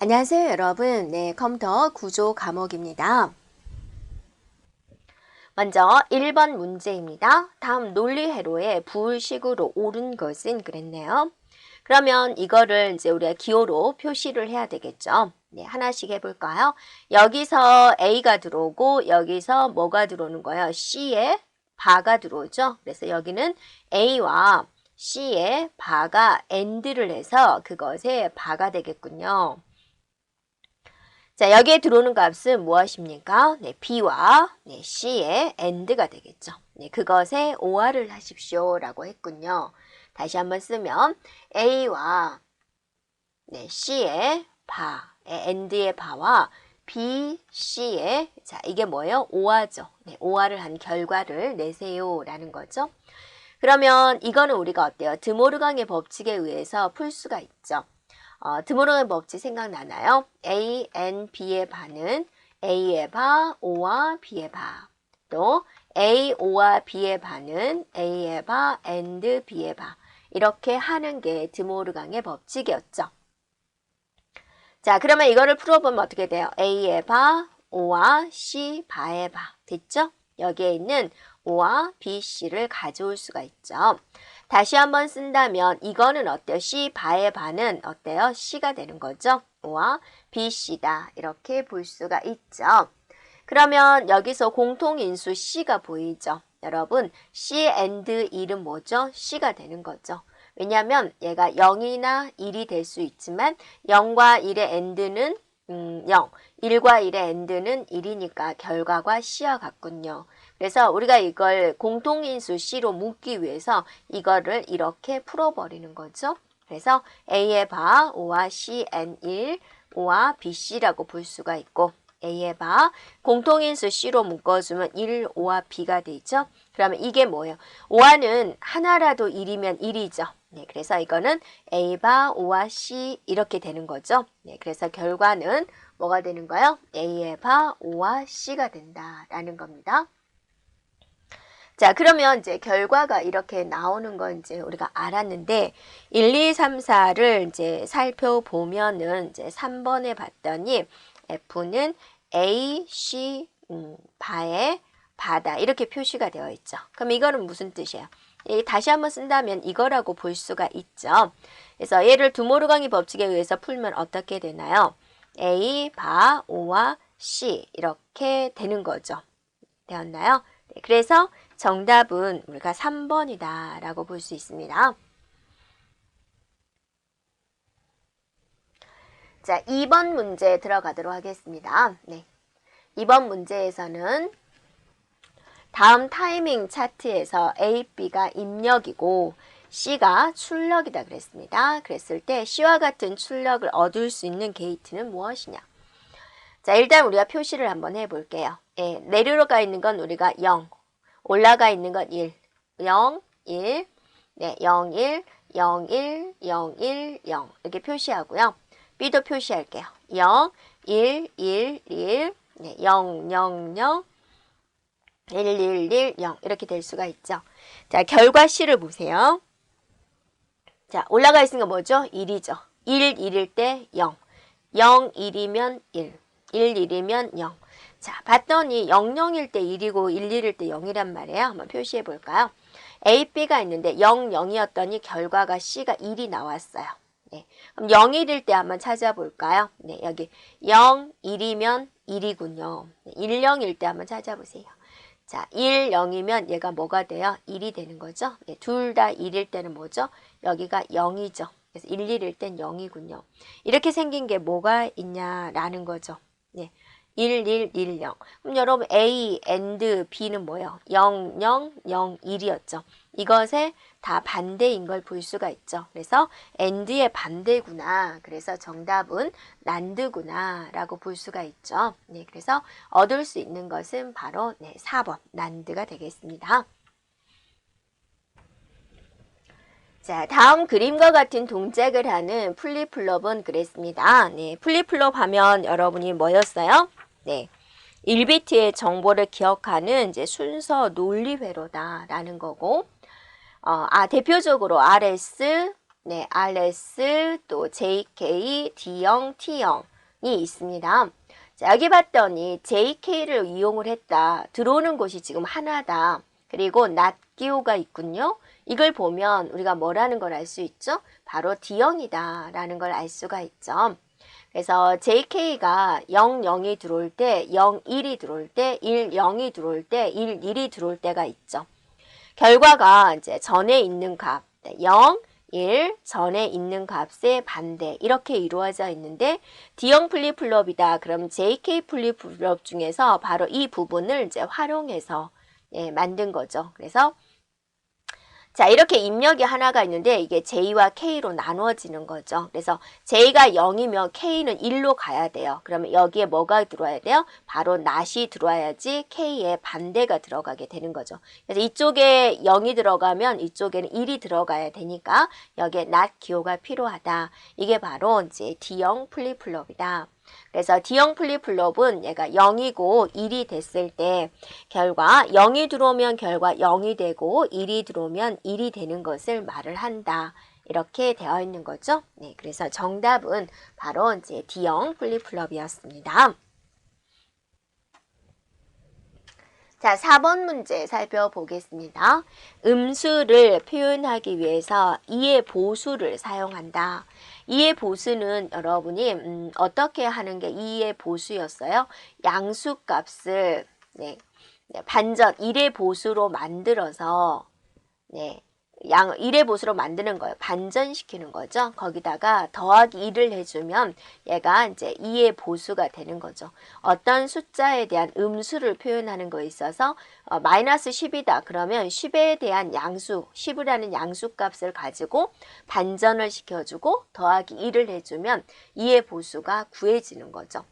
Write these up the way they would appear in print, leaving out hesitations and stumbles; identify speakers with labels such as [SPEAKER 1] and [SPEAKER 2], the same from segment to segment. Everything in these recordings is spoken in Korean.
[SPEAKER 1] 안녕하세요, 여러분. 네, 컴퓨터 구조 과목입니다. 먼저 1번 문제입니다. 다음 논리회로에 부식으로 옳은 것은 그랬네요. 그러면 이거를 이제 우리가 기호로 표시를 해야 되겠죠. 네, 하나씩 해볼까요? 여기서 A가 들어오고 여기서 뭐가 들어오는 거예요? C에 바가 들어오죠. 그래서 여기는 A와 C에 바가 AND를 해서 그것에 바가 되겠군요. 자, 여기에 들어오는 값은 무엇입니까? 네, B와 C의 AND가 되겠죠. 네, 그것에 OR을 하십시오라고 했군요. 다시 한번 쓰면 A와 C의 바, AND의 바와 B, C의 자, 이게 뭐예요? OR죠. 네, OR을 한 결과를 내세요라는 거죠. 그러면 이거는 우리가 어때요? 드모르강의 법칙에 의해서 풀 수가 있죠. 드모르강의 법칙 생각나나요? A, N, B의 바는 A의 바, O와 B의 바. 또 A, O와 B의 바는 A의 바, and B의 바. 이렇게 하는 게 드모르강의 법칙이었죠. 자, 그러면 이거를 풀어보면 어떻게 돼요? A의 바, O와 C, 바의 바. 됐죠? 여기에 있는 O와 B, C를 가져올 수가 있죠. 다시 한번 쓴다면 이거는 어때요? C 바의 바는 어때요? C가 되는 거죠. O와 B, C다. 이렇게 볼 수가 있죠. 그러면 여기서 공통인수 C가 보이죠. 여러분 C and 1은 뭐죠? C가 되는 거죠. 왜냐하면 얘가 0이나 1이 될 수 있지만 0과 1의 AND는 0, 1과 1의 AND는 1이니까 결과가 C와 같군요. 그래서 우리가 이걸 공통인수 C로 묶기 위해서 이거를 이렇게 풀어버리는 거죠. 그래서 A의 바, O와 C, N, 1, O와 BC라고 볼 수가 있고 A의 바, 공통인수 C로 묶어주면 1, O와 B가 되죠. 그러면 이게 뭐예요? O와는 하나라도 1이면 1이죠. 네, 그래서 이거는 A 바, O와 C 이렇게 되는 거죠. 네, 그래서 결과는 뭐가 되는 거예요? A의 바, O와 C가 된다라는 겁니다. 자, 그러면 이제 결과가 이렇게 나오는 건 이제 우리가 알았는데 1, 2, 3, 4를 이제 살펴보면은 이제 3번에 봤더니 F는 A, C, 바의 바다 이렇게 표시가 되어 있죠. 그럼 이거는 무슨 뜻이에요? 다시 한번 쓴다면 이거라고 볼 수가 있죠. 그래서 얘를 드모르강의 법칙에 의해서 풀면 어떻게 되나요? A, 바, O와 C 이렇게 되는 거죠. 되었나요? 네, 그래서 정답은 우리가 3번이다 라고 볼 수 있습니다. 자, 2번 문제 들어가도록 하겠습니다. 네. 2번 문제에서는 다음 타이밍 차트에서 A, B가 입력이고 C가 출력이다 그랬습니다. 그랬을 때 C와 같은 출력을 얻을 수 있는 게이트는 무엇이냐? 자, 일단 우리가 표시를 한번 해볼게요. 예, 내려가 있는 건 우리가 0, 올라가 있는 건 1, 0, 1, 네, 0, 1, 0, 1, 0, 1, 0 이렇게 표시하고요. B도 표시할게요. 0, 1, 1, 1, 네, 0, 0, 0, 1, 1, 1, 0 이렇게 될 수가 있죠. 자, 결과 C를 보세요. 자, 올라가 있는 건 뭐죠? 1이죠. 1, 1일 때 0, 0, 1이면 1, 1, 1이면 0. 자, 봤더니 0, 0일 때 1이고 1, 1일 때 0이란 말이에요. 한번 표시해 볼까요? A, B가 있는데 0, 0이었더니 결과가 C가 1이 나왔어요. 네. 그럼 0, 1일 때 한번 찾아볼까요? 네, 여기 0, 1이면 1이군요. 1, 0일 때 한번 찾아보세요. 자, 1, 0이면 얘가 뭐가 돼요? 1이 되는 거죠. 네, 둘 다 1일 때는 뭐죠? 여기가 0이죠. 그래서 1, 1일 땐 0이군요. 이렇게 생긴 게 뭐가 있냐라는 거죠. 네. 1, 1, 1, 0. 그럼 여러분 A, and B는 뭐예요? 0, 0, 0, 1이었죠. 이것에 다 반대인 걸 볼 수가 있죠. 그래서 and의 반대구나. 그래서 정답은 난드구나 라고 볼 수가 있죠. 네, 그래서 얻을 수 있는 것은 바로 4번 난드가 되겠습니다. 자, 다음 그림과 같은 동작을 하는 플립플롭은 그랬습니다. 네, 플립플롭 하면 여러분이 뭐였어요? 네, 1비트의 정보를 기억하는 이제 순서 논리 회로다라는 거고, 대표적으로 RS, 네, RS, 또 JK, D형, T형이 있습니다. 자, 여기 봤더니 JK를 이용을 했다. 들어오는 곳이 지금 하나다. 그리고 not 기호가 있군요. 이걸 보면 우리가 뭐라는 걸 알 수 있죠? 바로 D형이다 라는 걸 알 수가 있죠. 그래서 JK가 0, 0이 들어올 때, 0, 1이 들어올 때, 1, 0이 들어올 때, 1, 1이 들어올 때가 있죠. 결과가 이제 전에 있는 값, 0, 1, 전에 있는 값의 반대 이렇게 이루어져 있는데 D형 플립플롭이다. 그럼 JK 플립플롭 중에서 바로 이 부분을 이제 활용해서 만든 거죠. 그래서 자, 이렇게 입력이 하나가 있는데 이게 J와 K로 나누어지는 거죠. 그래서 J가 0이면 K는 1로 가야 돼요. 그러면 여기에 뭐가 들어와야 돼요? 바로 not이 들어와야지 K의 반대가 들어가게 되는 거죠. 그래서 이쪽에 0이 들어가면 이쪽에는 1이 들어가야 되니까 여기에 not 기호가 필요하다. 이게 바로 이제 D형 플립플롭이다. 그래서 D형 플립플롭은 얘가 0이고 1이 됐을 때 결과 0이 들어오면 결과 0이 되고 1이 들어오면 1이 되는 것을 말을 한다. 이렇게 되어 있는 거죠. 네, 그래서 정답은 바로 이제 D형 플립플롭이었습니다. 자, 4번 문제 살펴보겠습니다. 음수를 표현하기 위해서 이의 보수를 사용한다. 이의 보수는 여러분이 어떻게 하는 게 이의 보수였어요? 양수값을 반전 1의 보수로 만들어서 1의 보수로 만드는 거예요. 반전시키는 거죠. 거기다가 더하기 1을 해주면 얘가 이제 2의 보수가 되는 거죠. 어떤 숫자에 대한 음수를 표현하는 거에 있어서 마이너스 10이다. 그러면 10에 대한 양수, 10이라는 양수값을 가지고 반전을 시켜주고 더하기 1을 해주면 2의 보수가 구해지는 거죠.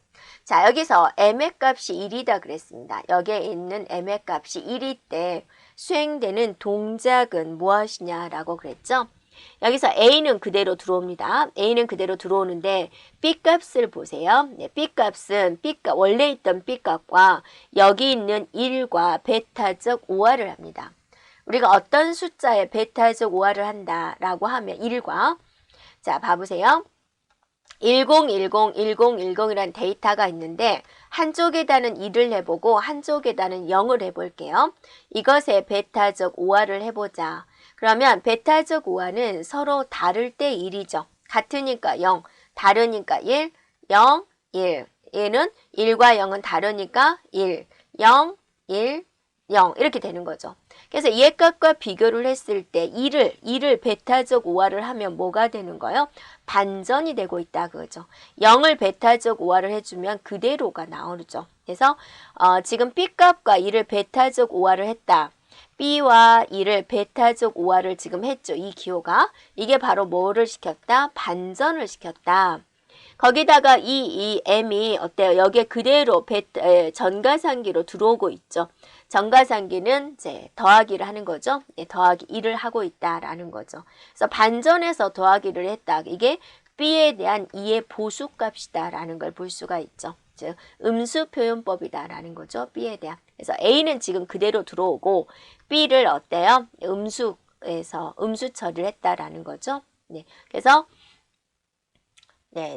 [SPEAKER 1] 자, 여기서 m의 값이 1이다 그랬습니다. 여기에 있는 m의 값이 1일 때 수행되는 동작은 무엇이냐라고 그랬죠. 여기서 A는 그대로 들어옵니다. A는 그대로 들어오는데 B값을 보세요. B값은 원래 있던 B값과 여기 있는 1과 베타적 오화를 합니다. 우리가 어떤 숫자에 베타적 오화를 한다라고 하면 1과 자, 봐보세요. 1010이란 데이터가 있는데 한쪽에다는 1을 해보고 한쪽에다는 0을 해볼게요. 이것에 베타적 오화를 해보자. 그러면 베타적 오화는 서로 다를 때 1이죠. 같으니까 0, 다르니까 1, 0, 1. 얘는 1과 0은 다르니까 1, 0, 1, 0 이렇게 되는 거죠. 그래서 얘 값과 비교를 했을 때 1을 베타적 오화를 하면 뭐가 되는 거예요? 반전이 되고 있다 그거죠. 0을 베타적 오화를 해주면 그대로가 나오죠. 그래서 지금 B값과 1을 베타적 오화를 했다. B와 1을 베타적 오화를 지금 했죠. 이 기호가. 이게 바로 뭐를 시켰다? 반전을 시켰다. 거기다가 이 M이 어때요? 여기에 그대로 전가상기로 들어오고 있죠. 전가상기는 이제 더하기를 하는 거죠. 더하기 1을 하고 있다라는 거죠. 그래서 반전해서 더하기를 했다. 이게 B에 대한 2의 보수값이다라는 걸 볼 수가 있죠. 즉 음수 표현법이다라는 거죠. B에 대한. 그래서 A는 지금 그대로 들어오고 B를 어때요? 음수에서 음수 처리를 했다라는 거죠. 네. 그래서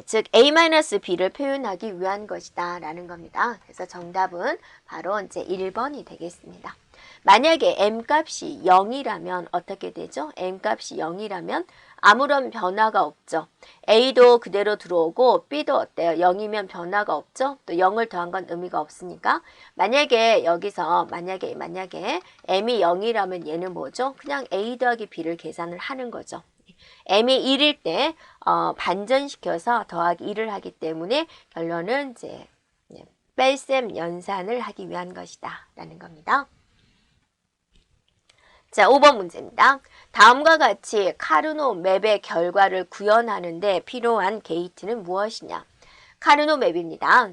[SPEAKER 1] 즉 A-B를 표현하기 위한 것이다 라는 겁니다. 그래서 정답은 바로 이제 1번이 되겠습니다. 만약에 M값이 0이라면 어떻게 되죠? M값이 0이라면 아무런 변화가 없죠. A도 그대로 들어오고 B도 어때요? 0이면 변화가 없죠? 또 0을 더한 건 의미가 없으니까 만약에 여기서 만약에 M이 0이라면 얘는 뭐죠? 그냥 A 더하기 B를 계산을 하는 거죠. M이 1일 때 반전시켜서 더하기 1을 하기 때문에 결론은 이제 뺄셈 연산을 하기 위한 것이다 라는 겁니다. 자, 5번 문제입니다. 다음과 같이 카르노 맵의 결과를 구현하는데 필요한 게이트는 무엇이냐? 카르노 맵입니다.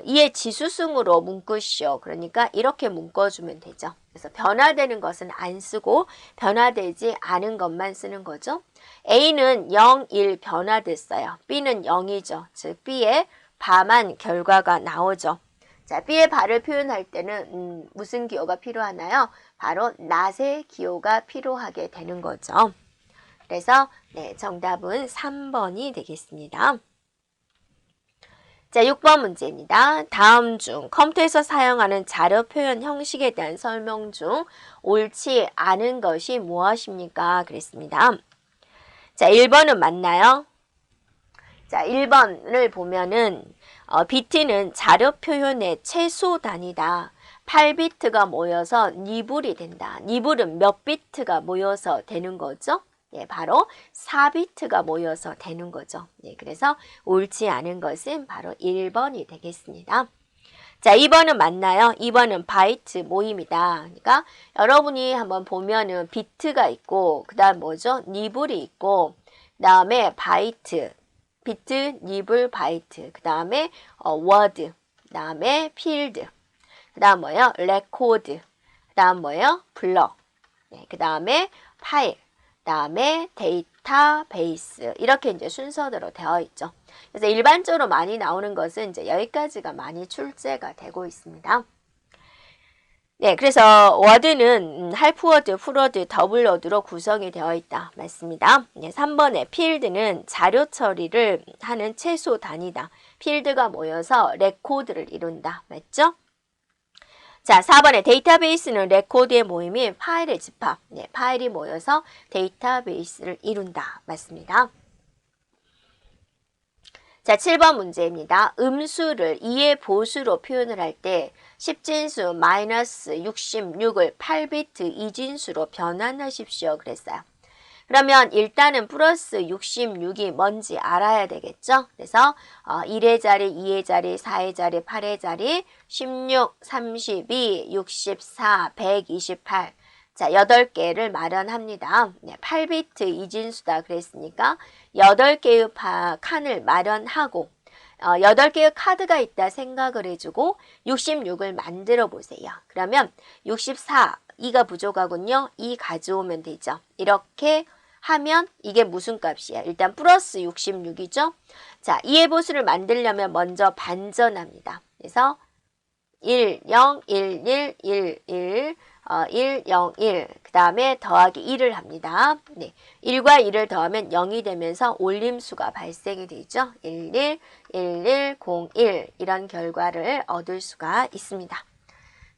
[SPEAKER 1] 이의 지수승으로 묶으시오. 그러니까 이렇게 묶어주면 되죠. 그래서 변화되는 것은 안 쓰고 변화되지 않은 것만 쓰는 거죠. A는 0, 1 변화됐어요. B는 0이죠. 즉 B의 바만 결과가 나오죠. 자, B의 바를 표현할 때는 무슨 기호가 필요하나요? 바로 not의 기호가 필요하게 되는 거죠. 그래서 네, 정답은 3번이 되겠습니다. 자, 6번 문제입니다. 다음 중 컴퓨터에서 사용하는 자료 표현 형식에 대한 설명 중 옳지 않은 것이 무엇입니까? 그랬습니다. 자, 1번은 맞나요? 자, 1번을 보면은 비트는 자료 표현의 최소 단위다. 8비트가 모여서 니블이 된다. 니블은 몇 비트가 모여서 되는 거죠? 네, 바로 4비트가 모여서 되는 거죠. 네, 그래서 옳지 않은 것은 바로 1번이 되겠습니다. 자, 2번은 맞나요? 2번은 바이트 모임이다. 그러니까 여러분이 한번 보면은 비트가 있고 그 다음 뭐죠? 니블이 있고 그 다음에 바이트, 비트, 니블, 바이트, 그 다음에 워드, 그 다음에 필드, 그 다음 뭐예요? 레코드, 그 다음 뭐예요? 블럭, 네, 그 다음에 파일, 그 다음에 데이터베이스 이렇게 이제 순서대로 되어 있죠. 그래서 일반적으로 많이 나오는 것은 이제 여기까지가 많이 출제가 되고 있습니다. 네, 그래서 워드는 할프워드, 풀워드, 더블워드로 구성이 되어 있다. 맞습니다. 네, 3번에 필드는 자료 처리를 하는 최소 단위다. 필드가 모여서 레코드를 이룬다. 맞죠? 자, 4번에 데이터베이스는 레코드의 모임인 파일의 집합. 네, 파일이 모여서 데이터베이스를 이룬다. 맞습니다. 자, 7번 문제입니다. 음수를 2의 보수로 표현을 할 때 10진수 마이너스 66을 8비트 이진수로 변환하십시오. 그랬어요. 그러면 일단은 플러스 66이 뭔지 알아야 되겠죠? 그래서 1의 자리, 2의 자리, 4의 자리, 8의 자리, 16, 32, 64, 128. 자, 8개를 마련합니다. 네, 8비트 이진수다 그랬으니까 8개의 칸을 마련하고 8개의 카드가 있다 생각을 해주고 66을 만들어 보세요. 그러면 64, 2가 부족하군요. 2 가져오면 되죠. 이렇게 하면 이게 무슨 값이야? 일단 플러스 66이죠. 자, 2의 보수를 만들려면 먼저 반전합니다. 그래서 1, 0, 1, 1, 1, 1, 1, 0, 1. 그 다음에 더하기 1을 합니다. 네, 1과 1을 더하면 0이 되면서 올림수가 발생이 되죠. 1, 1, 1, 1, 0, 1 이런 결과를 얻을 수가 있습니다.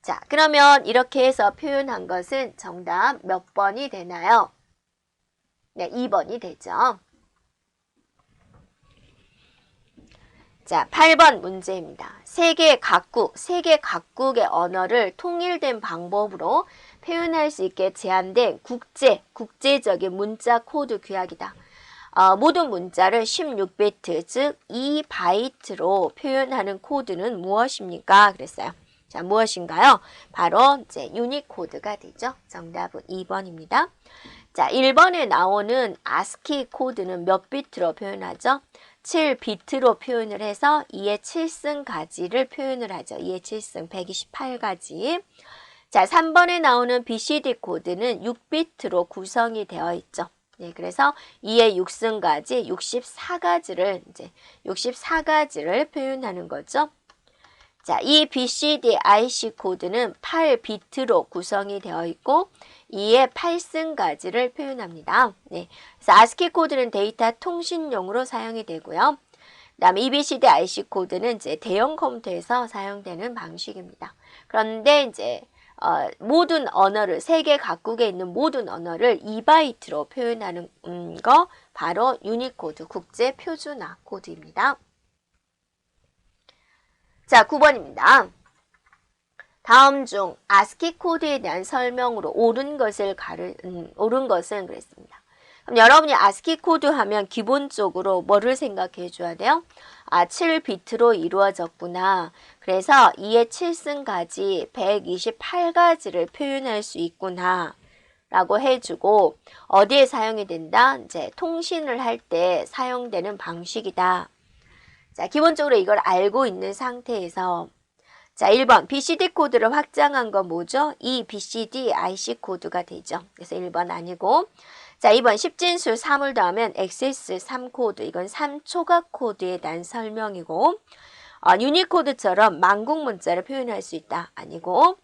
[SPEAKER 1] 자, 그러면 이렇게 해서 표현한 것은 정답 몇 번이 되나요? 네, 2번이 되죠. 자, 8번 문제입니다. 세계 각국의 언어를 통일된 방법으로 표현할 수 있게 제한된 국제적인 문자 코드 규약이다. 모든 문자를 16비트, 즉 2바이트로 표현하는 코드는 무엇입니까? 그랬어요. 자, 무엇인가요? 바로 이제 유니코드가 되죠. 정답은 2번입니다. 자, 1번에 나오는 ASCII 코드는 몇 비트로 표현하죠? 7비트로 표현을 해서 2의 7승가지를 표현을 하죠. 2의 7승 128가지. 자, 3번에 나오는 BCD 코드는 6비트로 구성이 되어 있죠. 네, 그래서 2의 6승가지 64가지를 표현하는 거죠. 자, 이 BCD IC 코드는 8비트로 구성이 되어 있고 2의 8승가지를 표현합니다. 네, 그래서 ASCII 코드는 데이터 통신용으로 사용이 되고요. 그 다음에 EBCD IC 코드는 이제 대형 컴퓨터에서 사용되는 방식입니다. 그런데 이제 모든 언어를 세계 각국에 있는 모든 언어를 2바이트로 표현하는 거 바로 유니코드 국제 표준화 코드입니다. 자, 9번입니다. 다음 중 ASCII 코드에 대한 설명으로 옳은 것은 그랬습니다. 그럼 여러분이 ASCII 코드 하면 기본적으로 뭐를 생각해 줘야 돼요? 7비트로 이루어졌구나. 그래서 2의 7승가지 128가지를 표현할 수 있구나. 라고 해주고 어디에 사용이 된다? 이제 통신을 할 때 사용되는 방식이다. 자, 기본적으로 이걸 알고 있는 상태에서 자, 1번 BCD 코드를 확장한 건 뭐죠? 이 BCD IC 코드가 되죠. 그래서 1번 아니고 자, 2번 10진수 3을 더하면 XS3 코드 이건 3초각 코드에 대한 설명이고 유니코드처럼 만국 문자를 표현할 수 있다. 아니고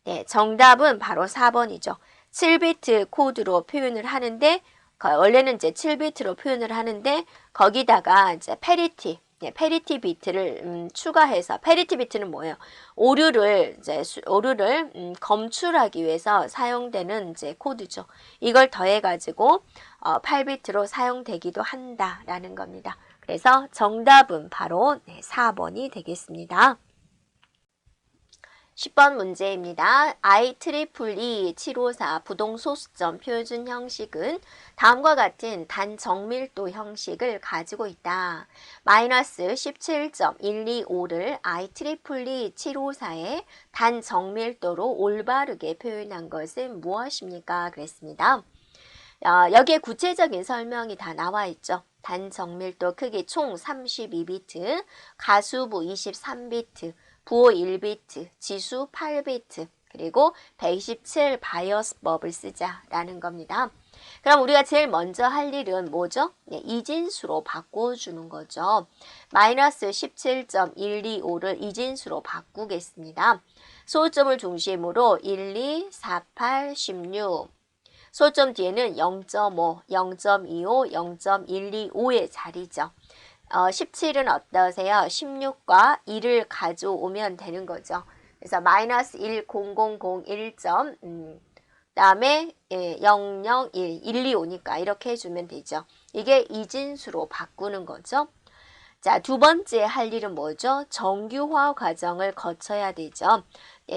[SPEAKER 1] 네, 정답은 바로 4번이죠. 7비트 코드로 표현을 하는데 원래는 이제 7비트로 표현을 하는데 거기다가 이제 패리티, 패리티 비트를 추가해서 패리티 비트는 뭐예요? 오류를 검출하기 위해서 사용되는 이제 코드죠. 이걸 더해 가지고 8비트로 사용되기도 한다라는 겁니다. 그래서 정답은 바로 4번이 되겠습니다. 10번 문제입니다. IEEE 754 부동소수점 표준 형식은 다음과 같은 단정밀도 형식을 가지고 있다. 마이너스 17.125를 IEEE 754의 단정밀도로 올바르게 표현한 것은 무엇입니까? 그랬습니다. 여기에 구체적인 설명이 다 나와 있죠. 단정밀도 크기 총 32비트, 가수부 23비트, 부호 1비트, 지수 8비트, 그리고 127 바이어스법을 쓰자라는 겁니다. 그럼 우리가 제일 먼저 할 일은 뭐죠? 이진수로 바꿔주는 거죠. 마이너스 17.125를 이진수로 바꾸겠습니다. 소점을 중심으로 1, 2, 4, 8, 16. 소점 뒤에는 0.5, 0.25, 0.125의 자리죠. 17은 어떠세요? 16과 2를 가져오면 되는 거죠. 그래서 마이너스 1, 0, 0, 0, 1점, 다음에 0, 0, 1, 1, 2, 5니까 이렇게 해주면 되죠. 이게 이진수로 바꾸는 거죠. 자, 두 번째 할 일은 뭐죠? 정규화 과정을 거쳐야 되죠.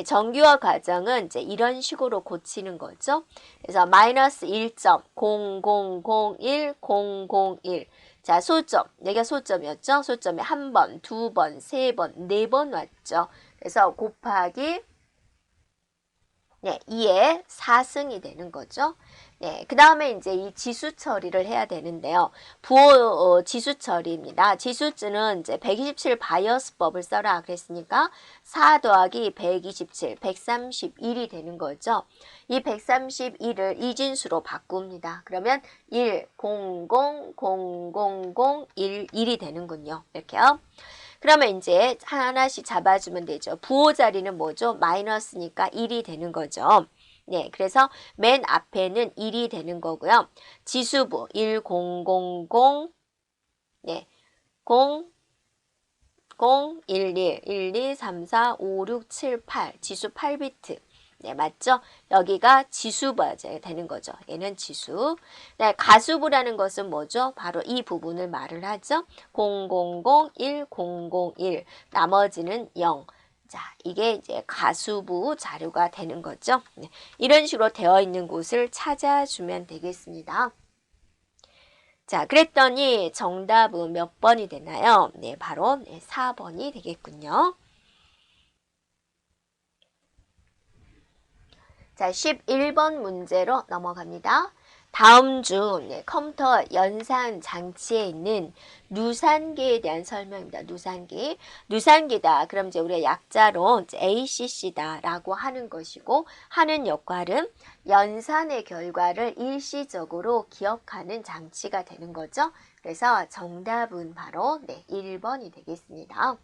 [SPEAKER 1] 정규화 과정은 이제 이런 식으로 고치는 거죠. 그래서 마이너스 1.0001001. 자, 소점. 여기가 소점이었죠? 소점에 한 번, 두 번, 세 번, 네 번 왔죠. 그래서 곱하기 2의 4승이 되는 거죠. 그 다음에 이제 이 지수 처리를 해야 되는데요. 부호 지수 처리입니다. 지수는 이제 127 바이어스법을 써라 그랬으니까 4 더하기 127, 131이 되는 거죠. 이 131을 이진수로 바꿉니다. 그러면 1, 0, 0, 0, 0, 0, 1, 1이 되는군요. 이렇게요. 그러면 이제 하나씩 잡아주면 되죠. 부호 자리는 뭐죠? 마이너스니까 1이 되는 거죠. 그래서 맨 앞에는 1이 되는 거고요. 지수부 1, 0, 0, 0, 0, 0, 1, 1, 1, 2, 3, 4, 5, 6, 7, 8. 지수 8비트. 맞죠? 여기가 지수부가 되는 거죠. 얘는 지수. 가수부라는 것은 뭐죠? 바로 이 부분을 말을 하죠. 000, 1001. 나머지는 0. 자, 이게 이제 가수부 자료가 되는 거죠. 이런 식으로 되어 있는 곳을 찾아주면 되겠습니다. 자, 그랬더니 정답은 몇 번이 되나요? 바로 4번이 되겠군요. 자, 11번 문제로 넘어갑니다. 다음 중 컴퓨터 연산 장치에 있는 누산기에 대한 설명입니다. 누산기. 누산기다. 그럼 이제 우리가 약자로 ACC다 라고 하는 것이고 하는 역할은 연산의 결과를 일시적으로 기억하는 장치가 되는 거죠. 그래서 정답은 바로 1번이 되겠습니다.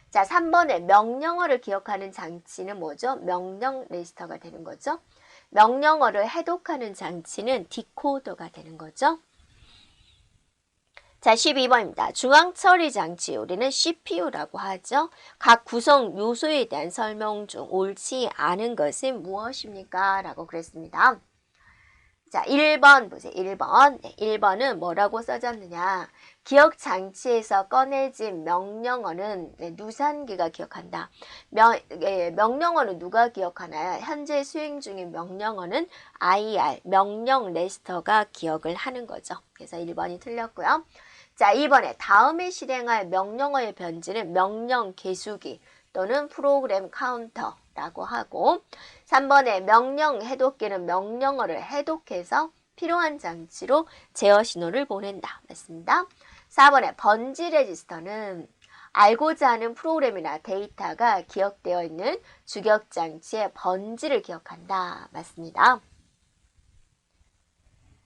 [SPEAKER 1] 자, 3번에 명령어를 기억하는 장치는 뭐죠? 명령 레지스터가 되는 거죠. 명령어를 해독하는 장치는 디코더가 되는 거죠. 자, 12번입니다. 중앙처리 장치, 우리는 CPU라고 하죠. 각 구성 요소에 대한 설명 중 옳지 않은 것은 무엇입니까? 라고 그랬습니다. 자, 1번 보세요. 1번. 1번은 뭐라고 써졌느냐. 기억장치에서 꺼내진 명령어는 누산기가 기억한다. 명령어는 누가 기억하나요? 현재 수행 중인 명령어는 IR, 명령 레지스터가 기억을 하는 거죠. 그래서 1번이 틀렸고요. 자, 2번에 다음에 실행할 명령어의 변지는 명령 계수기 또는 프로그램 카운터라고 하고 3번에 명령 해독기는 명령어를 해독해서 필요한 장치로 제어 신호를 보낸다. 맞습니다. 4번에 번지 레지스터는 알고자 하는 프로그램이나 데이터가 기억되어 있는 주격장치의 번지를 기억한다. 맞습니다.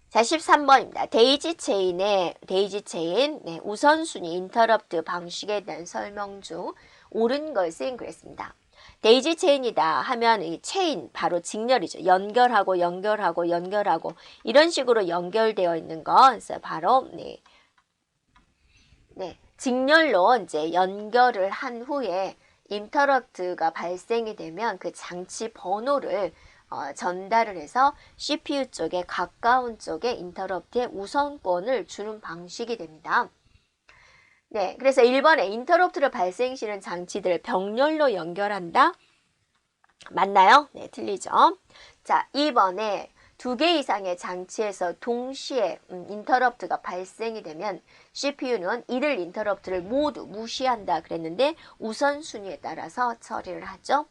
[SPEAKER 1] 자, 13번입니다. 데이지 체인, 우선순위 인터럽트 방식에 대한 설명 중 옳은 것은 그랬습니다. 데이지 체인이다 하면 이 체인 바로 직렬이죠. 연결하고 연결하고 연결하고 이런 식으로 연결되어 있는 거 그래서 바로 직렬로 이제 연결을 한 후에 인터럽트가 발생이 되면 그 장치 번호를 전달을 해서 CPU 쪽에 가까운 쪽에 인터럽트에 우선권을 주는 방식이 됩니다. 네, 그래서 1번에 인터럽트를 발생시키는 장치들을 병렬로 연결한다. 맞나요? 네, 틀리죠. 자, 2번에 2개 이상의 장치에서 동시에 인터럽트가 발생이 되면 CPU는 이들 인터럽트를 모두 무시한다 그랬는데 우선순위에 따라서 처리를 하죠.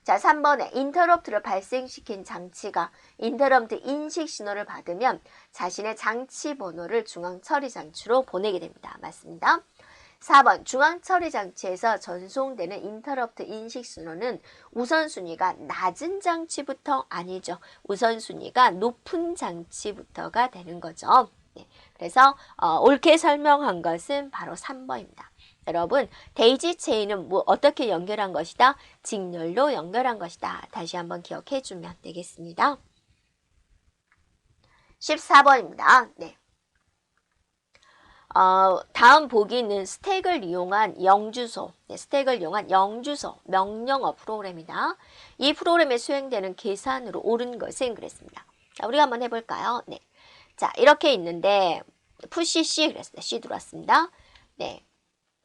[SPEAKER 1] 자, 3번에 인터럽트를 발생시킨 장치가 인터럽트 인식 신호를 받으면 자신의 장치 번호를 중앙처리 장치로 보내게 됩니다. 맞습니다. 4번 중앙처리 장치에서 전송되는 인터럽트 인식 신호는 우선순위가 낮은 장치부터 아니죠. 우선순위가 높은 장치부터가 되는 거죠. 네, 그래서 옳게 설명한 것은 바로 3번입니다. 여러분, 데이지 체인은 어떻게 연결한 것이다? 직렬로 연결한 것이다. 다시 한번 기억해 주면 되겠습니다. 14번입니다. 네. 다음 보기는 스택을 이용한 영주소, 스택을 이용한 영주소 명령어 프로그램이다. 이 프로그램에 수행되는 계산으로 옳은 것은 그랬습니다. 자, 우리가 한번 해볼까요? 네. 자, 이렇게 있는데 푸시 C 그랬어요. C 들어왔습니다. 네.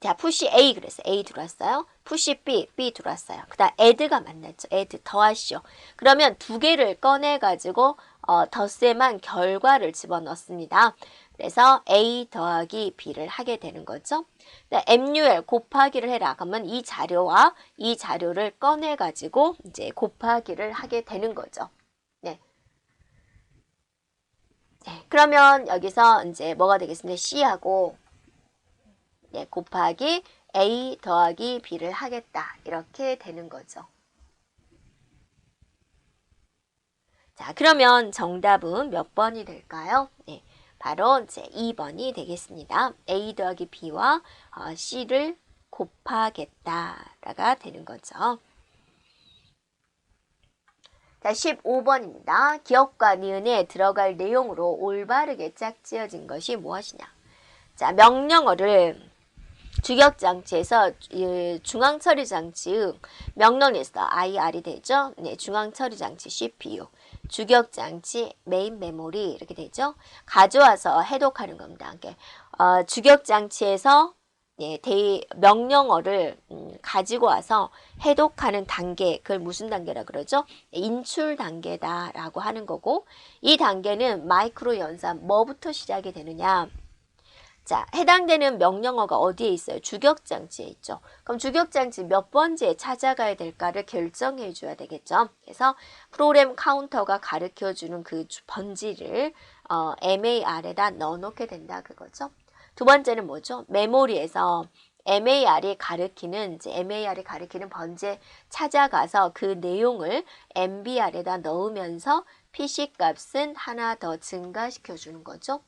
[SPEAKER 1] 자, 푸시 A 그랬어요. A 들어왔어요. 푸시 B, B 들어왔어요. 그 다음 add가 만났죠. add 더하시오. 그러면 두 개를 꺼내가지고 덧셈한 결과를 집어넣습니다. 그래서 A 더하기 B를 하게 되는 거죠. MUL 곱하기를 해라. 그러면 이 자료와 이 자료를 꺼내가지고 이제 곱하기를 하게 되는 거죠. 네. 네. 그러면 여기서 이제 뭐가 되겠습니까? C하고 곱하기 A 더하기 B를 하겠다. 이렇게 되는 거죠. 자, 그러면 정답은 몇 번이 될까요? 네. 바로 이제 2번이 되겠습니다. A 더하기 B와 C를 곱하겠다가 되는 거죠. 자, 15번입니다. 기억과 니은에 들어갈 내용으로 올바르게 짝지어진 것이 무엇이냐? 자, 명령어를 주격장치에서 중앙처리장치의 명령에서 IR이 되죠. 네, 중앙처리장치 CPU. 주격장치 메인 메모리 이렇게 되죠. 가져와서 해독하는 겁니다. 주격장치에서 명령어를 가지고 와서 해독하는 단계, 그걸 무슨 단계라 그러죠? 인출 단계다라고 하는 거고, 이 단계는 마이크로 연산 뭐부터 시작이 되느냐? 자, 해당되는 명령어가 어디에 있어요? 주격장치에 있죠. 그럼 주격장치 몇 번째에 찾아가야 될까를 결정해 줘야 되겠죠. 그래서 프로그램 카운터가 가르쳐주는 그 번지를 MAR에다 넣어놓게 된다 그거죠. 두 번째는 뭐죠? 메모리에서 MAR이 가리키는 번지에 찾아가서 그 내용을 MBR에다 넣으면서 PC 값은 하나 더 증가시켜 주는 거죠.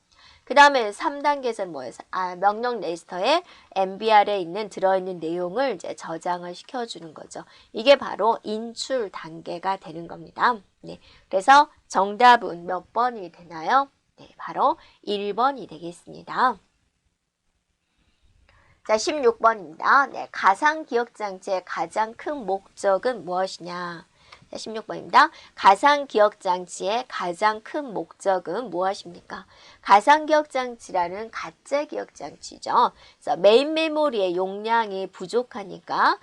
[SPEAKER 1] 그 다음에 3단계에서는 뭐예요? 명령 레지스터에 MBR에 들어있는 내용을 이제 저장을 시켜주는 거죠. 이게 바로 인출 단계가 되는 겁니다. 네. 그래서 정답은 몇 번이 되나요? 네, 바로 1번이 되겠습니다. 자, 16번입니다. 네, 가상기억장치의 가장 큰 목적은 무엇이냐? 16번입니다. 가상기억장치의 가장 큰 목적은 무엇입니까? 가상기억장치라는 가짜 기억장치죠. 그래서 메인 메모리의 용량이 부족하니까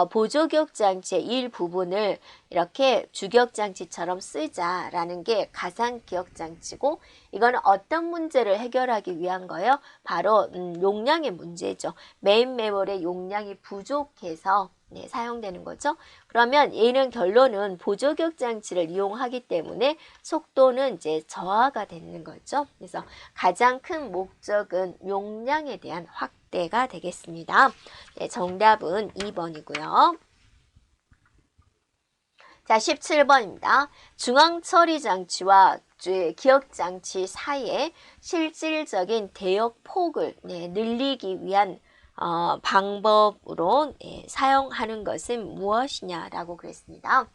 [SPEAKER 1] 보조기억장치의 일부분을 이렇게 주기억장치처럼 쓰자라는 게 가상기억장치고, 이거는 어떤 문제를 해결하기 위한 거예요? 바로 용량의 문제죠. 메인 메모리의 용량이 부족해서 사용되는 거죠. 그러면 얘는 결론은 보조기억장치를 이용하기 때문에 속도는 이제 저하가 되는 거죠. 그래서 가장 큰 목적은 용량에 대한 확대가 되겠습니다. 네, 정답은 2번이고요. 자, 17번입니다. 중앙처리장치와 기억장치 사이에 실질적인 대역폭을 늘리기 위한 방법으로 사용하는 것은 무엇이냐라고 그랬습니다.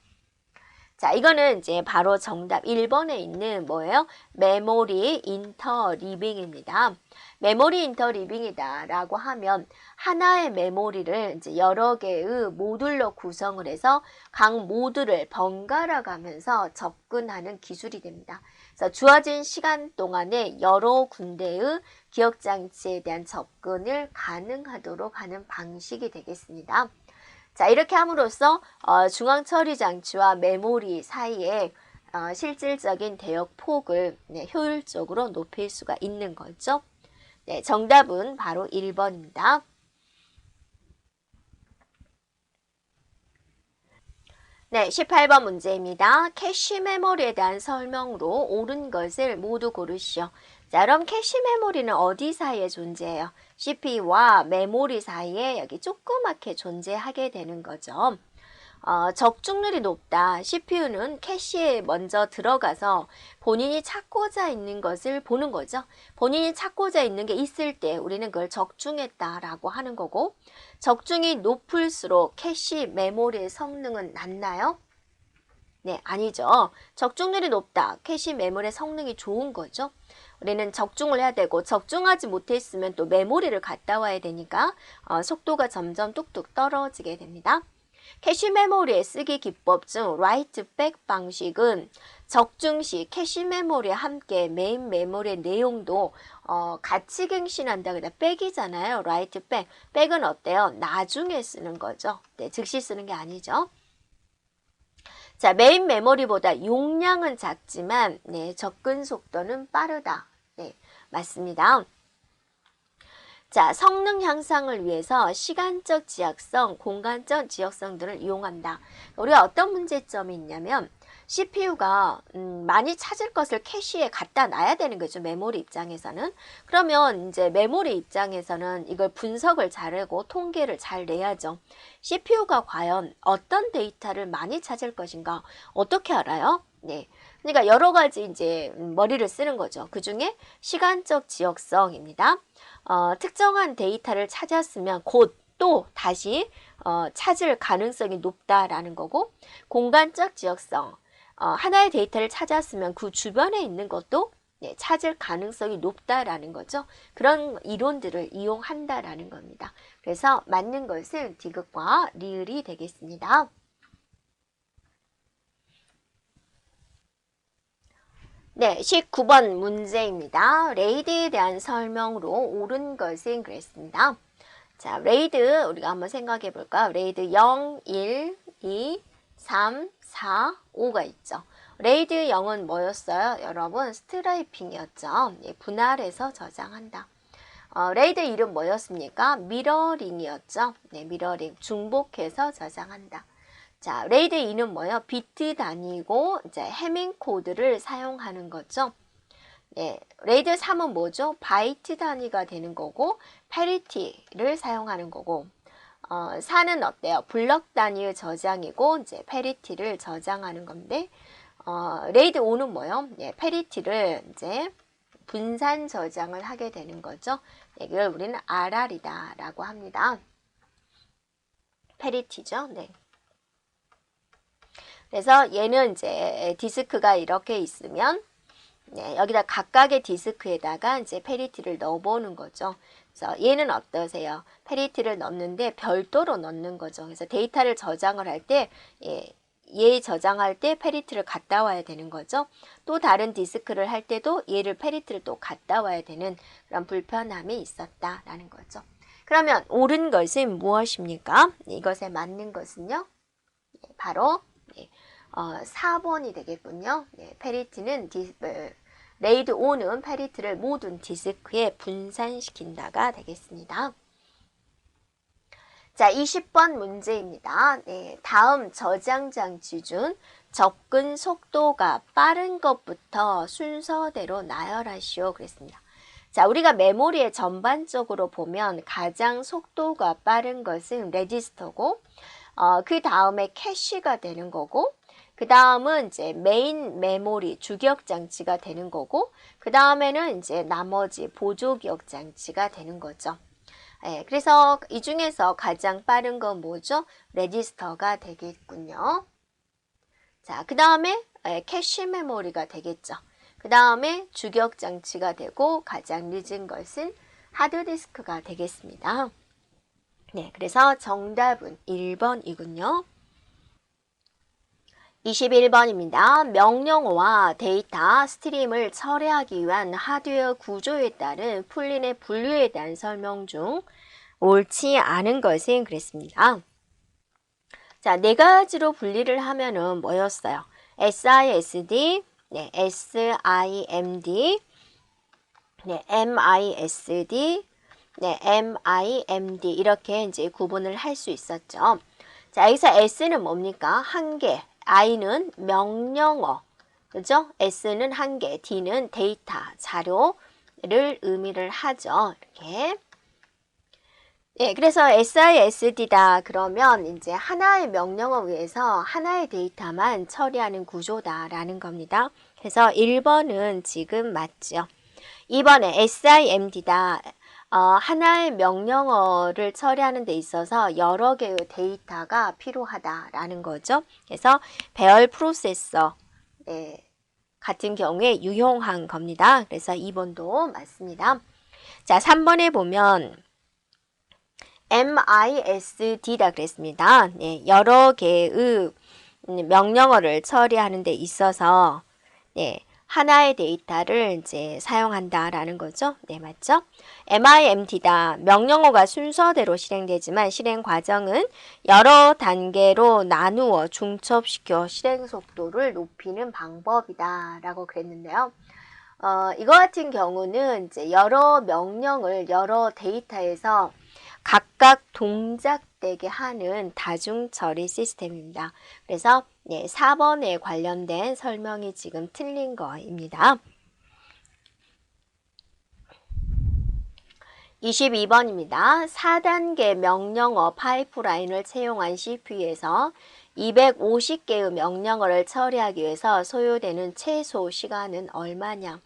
[SPEAKER 1] 자, 이거는 이제 바로 정답 1번에 있는 뭐예요? 메모리 인터리빙입니다. 메모리 인터리빙이다 라고 하면 하나의 메모리를 이제 여러 개의 모듈로 구성을 해서 각 모듈을 번갈아 가면서 접근하는 기술이 됩니다. 그래서 주어진 시간 동안에 여러 군데의 기억장치에 대한 접근을 가능하도록 하는 방식이 되겠습니다. 자, 이렇게 함으로써 중앙처리 장치와 메모리 사이에 실질적인 대역 폭을 효율적으로 높일 수가 있는 거죠. 네, 정답은 바로 1번입니다. 네, 18번 문제입니다. 캐시 메모리에 대한 설명으로 옳은 것을 모두 고르시오. 자, 그럼 캐시 메모리는 어디 사이에 존재해요? CPU와 메모리 사이에 여기 조그맣게 존재하게 되는 거죠. 적중률이 높다. CPU는 캐시에 먼저 들어가서 본인이 찾고자 있는 것을 보는 거죠. 본인이 찾고자 있는 게 있을 때 우리는 그걸 적중했다라고 하는 거고, 적중이 높을수록 캐시 메모리의 성능은 낮나요? 네, 아니죠. 적중률이 높다. 캐시 메모리의 성능이 좋은 거죠. 우리는 적중을 해야 되고, 적중하지 못했으면 또 메모리를 갖다 와야 되니까 속도가 점점 뚝뚝 떨어지게 됩니다. 캐시 메모리의 쓰기 기법 중 write back 방식은 적중 시 캐시 메모리와 함께 메인 메모리의 내용도 같이 갱신한다. 그다 백이잖아요. write back. 백은 어때요? 나중에 쓰는 거죠. 네, 즉시 쓰는 게 아니죠. 자, 메인 메모리보다 용량은 작지만 접근 속도는 빠르다. 네, 맞습니다. 자, 성능 향상을 위해서 시간적 지역성, 공간적 지역성들을 이용한다. 우리가 어떤 문제점이 있냐면 CPU가 많이 찾을 것을 캐시에 갖다 놔야 되는 거죠. 메모리 입장에서는. 그러면 이제 메모리 입장에서는 이걸 분석을 잘하고 통계를 잘 내야죠. CPU가 과연 어떤 데이터를 많이 찾을 것인가 어떻게 알아요? 네. 그러니까 여러 가지 이제 머리를 쓰는 거죠. 그 중에 시간적 지역성입니다. 특정한 데이터를 찾았으면 곧 또 다시 찾을 가능성이 높다라는 거고, 공간적 지역성, 하나의 데이터를 찾았으면 그 주변에 있는 것도 찾을 가능성이 높다라는 거죠. 그런 이론들을 이용한다라는 겁니다. 그래서 맞는 것은 디귿과 리을이 되겠습니다. 네, 19번 문제입니다. 레이드에 대한 설명으로 옳은 것은 그랬습니다. 자, 레이드 우리가 한번 생각해 볼까? 레이드 0, 1, 2, 3, 4, 5가 있죠. 레이드 0은 뭐였어요? 여러분, 스트라이핑이었죠. 분할해서 저장한다. 레이드 1은 뭐였습니까? 미러링이었죠. 네, 미러링. 중복해서 저장한다. 자, 레이드 2는 뭐예요? 비트 단위고 이제 해밍 코드를 사용하는 거죠. 네, 레이드 3은 뭐죠? 바이트 단위가 되는 거고 페리티를 사용하는 거고 4는 어때요? 블럭 단위의 저장이고 이제 페리티를 저장하는 건데 레이드 5는 뭐예요? 네, 페리티를 이제 분산 저장을 하게 되는 거죠. 네, 이걸 우리는 RR이다라고 합니다. 페리티죠. 네. 그래서 얘는 이제 디스크가 이렇게 있으면 여기다 각각의 디스크에다가 이제 페리티를 넣어보는 거죠. 그래서 얘는 어떠세요? 페리티를 넣는데 별도로 넣는 거죠. 그래서 데이터를 저장을 할 때 얘 저장할 때 페리티를 갖다 와야 되는 거죠. 또 다른 디스크를 할 때도 얘를 페리티를 또 갖다 와야 되는 그런 불편함이 있었다라는 거죠. 그러면 옳은 것은 무엇입니까? 이것에 맞는 것은요. 바로 4번이 되겠군요. 페리티는 레이드 5는 페리티를 모든 디스크에 분산시킨다가 되겠습니다. 자, 20번 문제입니다. 다음 저장 장치 중 접근 속도가 빠른 것부터 순서대로 나열하시오. 그랬습니다. 자, 우리가 메모리에 전반적으로 보면 가장 속도가 빠른 것은 레지스터고, 그 다음에 캐시가 되는 거고, 그 다음은 이제 메인 메모리 주기억 장치가 되는 거고, 그 다음에는 이제 나머지 보조 기억 장치가 되는 거죠. 그래서 이 중에서 가장 빠른 건 뭐죠? 레지스터가 되겠군요. 자, 그 다음에 캐시 메모리가 되겠죠. 그 다음에 주격 장치가 되고 가장 늦은 것은 하드디스크가 되겠습니다. 네, 그래서 정답은 1번이군요. 21번입니다. 명령어와 데이터 스트림을 처리하기 위한 하드웨어 구조에 따른 풀린의 분류에 대한 설명 중 옳지 않은 것은 그랬습니다. 자, 네 가지로 분리를 하면은 뭐였어요? SISD, 네, SIMD, 네, MISD, 네, MIMD 이렇게 이제 구분을 할 수 있었죠. 자, 여기서 S는 뭡니까? 한계, I는 명령어, 그죠? S는 한계, D는 데이터, 자료를 의미를 하죠. 이렇게. 예, 그래서 SISD다 그러면 이제 하나의 명령어 위에서 하나의 데이터만 처리하는 구조다라는 겁니다. 그래서 1번은 지금 맞죠. 2번에 SIMD다. 하나의 명령어를 처리하는 데 있어서 여러 개의 데이터가 필요하다라는 거죠. 그래서 배열 프로세서 같은 경우에 유용한 겁니다. 그래서 2번도 맞습니다. 자, 3번에 보면 MISD다 그랬습니다. 네, 여러 개의 명령어를 처리하는 데 있어서 하나의 데이터를 이제 사용한다라는 거죠. 네, 맞죠? MIMD다. 명령어가 순서대로 실행되지만 실행 과정은 여러 단계로 나누어 중첩시켜 실행 속도를 높이는 방법이다라고 그랬는데요. 이거 같은 경우는 이제 여러 명령을 여러 데이터에서 각각 동작되게 하는 다중 처리 시스템입니다. 그래서 4번에 관련된 설명이 지금 틀린 거입니다. 22번입니다. 4단계 명령어 파이프라인을 채용한 CPU에서 250개의 명령어를 처리하기 위해서 소요되는 최소 시간은 얼마냐?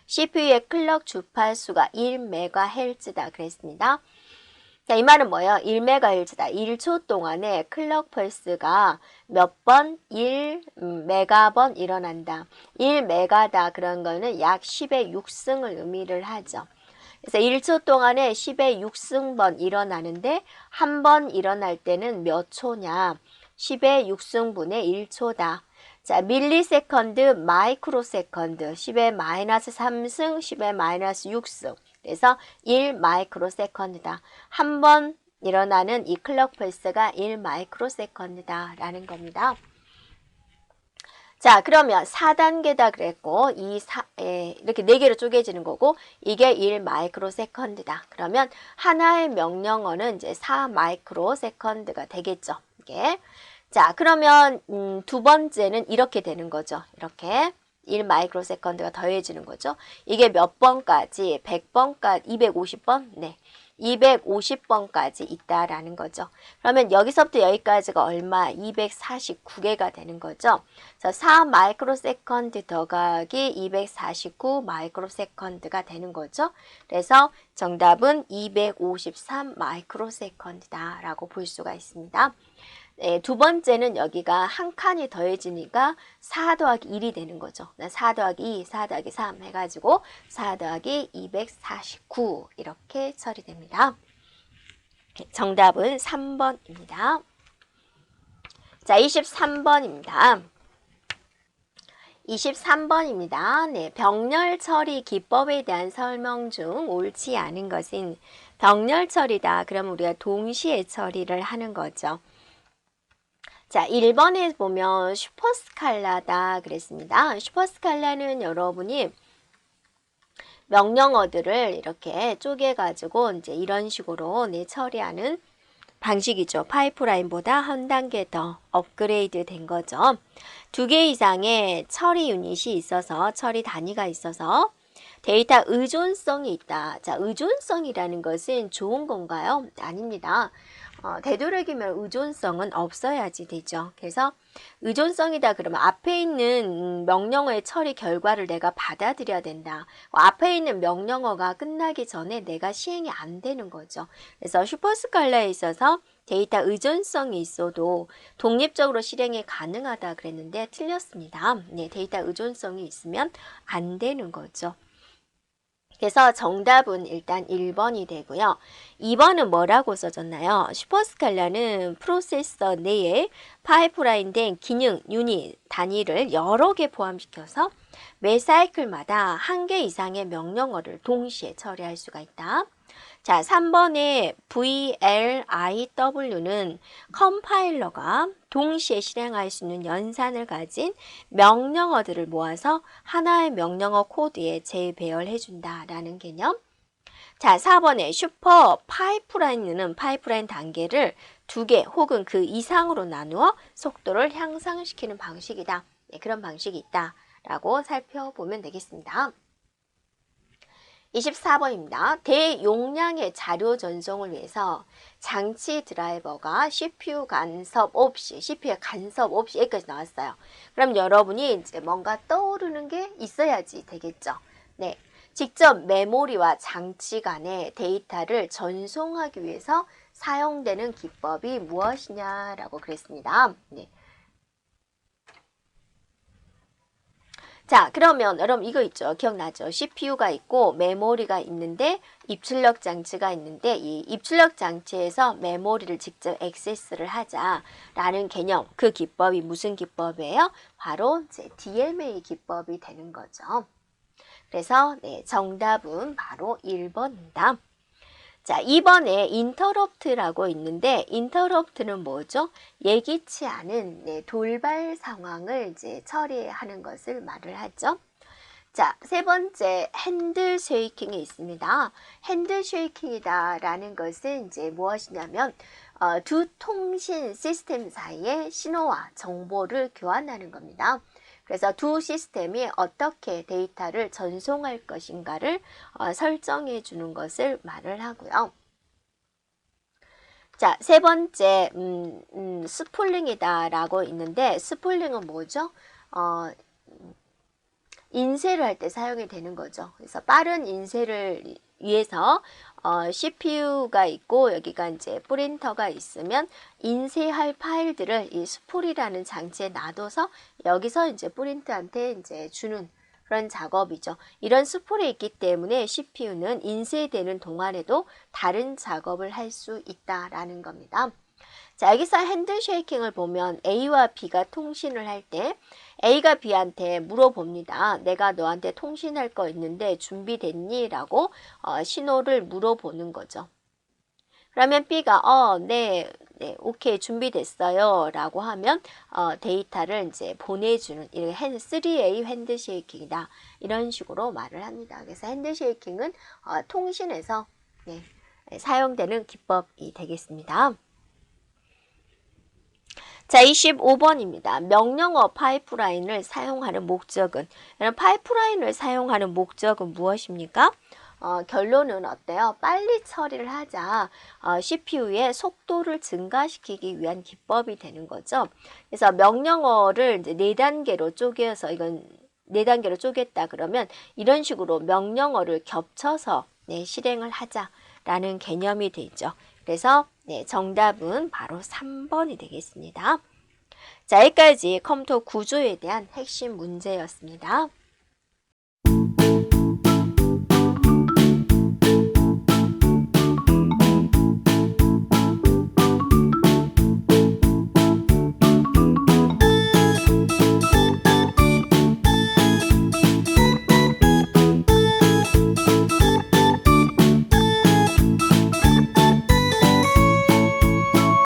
[SPEAKER 1] CPU의 클럭 주파수가 1MHz다 그랬습니다. 자, 이 말은 뭐예요? 1MHz다. 1초 동안에 클럭 펄스가 몇 번? 1메가번 일어난다. 1메가다 그런 거는 약 10의 6승을 의미를 하죠. 그래서 1초 동안에 10의 6승번 일어나는데 한 번 일어날 때는 몇 초냐? 10의 6승분의 1초다. 자, 밀리세컨드, 마이크로세컨드, 10의 마이너스 3승, 10의 마이너스 6승. 그래서 1 마이크로세컨드다. 한 번 일어나는 이 클럭 펄스가 1 마이크로세컨드다 라는 겁니다. 자, 그러면 4단계다 그랬고 이렇게 4개로 쪼개지는 거고 이게 1 마이크로세컨드다. 그러면 하나의 명령어는 이제 4 마이크로세컨드가 되겠죠. 이게. 자, 그러면 두 번째는 이렇게 되는 거죠. 이렇게 1 마이크로세컨드가 더해지는 거죠. 이게 몇 번까지? 100번까지, 250번? 네. 250번까지 있다라는 거죠. 그러면 여기서부터 여기까지가 얼마? 249개가 되는 거죠. 그래서 4 마이크로세컨드 더하기 249 마이크로세컨드가 되는 거죠. 그래서 정답은 253 마이크로세컨드다 라고 볼 수가 있습니다. 네, 두 번째는 여기가 한 칸이 더해지니까 4 더하기 1이 되는 거죠. 4 더하기 2, 4 더하기 3 해가지고 4 더하기 249 이렇게 처리됩니다. 정답은 3번입니다. 자, 23번입니다. 23번입니다. 네, 병렬 처리 기법에 대한 설명 중 옳지 않은 것은 병렬 처리다. 그럼 우리가 동시에 처리를 하는 거죠. 자, 1번에 보면 슈퍼스칼라다 그랬습니다. 슈퍼스칼라는 여러분이 명령어들을 이렇게 쪼개가지고 이제 이런 식으로 처리하는 방식이죠. 파이프라인보다 한 단계 더 업그레이드 된 거죠. 2개 이상의 처리 유닛이 있어서, 처리 단위가 있어서 데이터 의존성이 있다. 자, 의존성이라는 것은 좋은 건가요? 아닙니다. 되도록이면 의존성은 없어야지 되죠. 그래서 의존성이다 그러면 앞에 있는 명령어의 처리 결과를 내가 받아들여야 된다. 앞에 있는 명령어가 끝나기 전에 내가 시행이 안 되는 거죠. 그래서 슈퍼스칼라에 있어서 데이터 의존성이 있어도 독립적으로 실행이 가능하다 그랬는데 틀렸습니다. 네, 데이터 의존성이 있으면 안 되는 거죠. 그래서 정답은 일단 1번이 되고요. 2번은 뭐라고 써졌나요? 슈퍼스칼라는 프로세서 내에 파이프라인된 기능, 유닛, 단위를 여러 개 포함시켜서 매 사이클마다 한 개 이상의 명령어를 동시에 처리할 수가 있다. 자, 3번의 VLIW는 컴파일러가 동시에 실행할 수 있는 연산을 가진 명령어들을 모아서 하나의 명령어 코드에 재배열해 준다라는 개념. 자, 4번의 슈퍼 파이프라인은 파이프라인 단계를 2개 혹은 그 이상으로 나누어 속도를 향상시키는 방식이다. 네, 그런 방식이 있다라고 살펴보면 되겠습니다. 24번입니다. 대용량의 자료 전송을 위해서 장치 드라이버가 CPU 간섭 없이 여기까지 나왔어요. 그럼 여러분이 이제 뭔가 떠오르는 게 있어야지 되겠죠. 네. 직접 메모리와 장치 간의 데이터를 전송하기 위해서 사용되는 기법이 무엇이냐라고 그랬습니다. 네. 자, 그러면 여러분 이거 있죠. 기억나죠? CPU가 있고 메모리가 있는데 입출력 장치가 있는데 이 입출력 장치에서 메모리를 직접 액세스를 하자라는 개념. 그 기법이 무슨 기법이에요? 바로 이제 DMA 기법이 되는 거죠. 그래서 네, 정답은 바로 1번입니다. 자, 2번에 interrupt라고 있는데 interrupt는 뭐죠? 예기치 않은 돌발 상황을 이제 처리하는 것을 말을 하죠. 자, 세 번째 핸드 쉐이킹이 있습니다. 핸드 쉐이킹이다라는 것은 이제 무엇이냐면 두 통신 시스템 사이에 신호와 정보를 교환하는 겁니다. 그래서 두 시스템이 어떻게 데이터를 전송할 것인가를 설정해 주는 것을 말을 하고요. 자, 세 번째 스풀링이다 라고 있는데 스풀링은 뭐죠? 인쇄를 할 때 사용이 되는 거죠. 그래서 빠른 인쇄를 위해서 CPU가 있고 여기가 이제 프린터가 있으면 인쇄할 파일들을 이 스풀이라는 장치에 놔둬서 여기서 이제 프린터한테 이제 주는 그런 작업이죠. 이런 스풀이 있기 때문에 CPU는 인쇄되는 동안에도 다른 작업을 할 수 있다라는 겁니다. 자, 여기서 핸드 쉐이킹을 보면 A와 B가 통신을 할 때 A가 B한테 물어봅니다. 내가 너한테 통신할 거 있는데 준비됐니? 라고 신호를 물어보는 거죠. 그러면 B가 네, 오케이 준비됐어요 라고 하면 데이터를 이제 보내주는 이렇게 3A 핸드 쉐이킹이다 이런 식으로 말을 합니다. 그래서 핸드 쉐이킹은 통신에서 사용되는 기법이 되겠습니다. 자, 25번입니다. 명령어 파이프라인을 사용하는 목적은? 파이프라인을 사용하는 목적은 무엇입니까? 결론은 어때요? 빨리 처리를 하자 CPU의 속도를 증가시키기 위한 기법이 되는 거죠. 그래서 명령어를 이제 4단계로 쪼개서 이건 4단계로 쪼갰다 그러면 이런 식으로 명령어를 겹쳐서 실행을 하자라는 개념이 되죠. 그래서 정답은 바로 3번이 되겠습니다. 자, 여기까지 컴퓨터 구조에 대한 핵심 문제였습니다.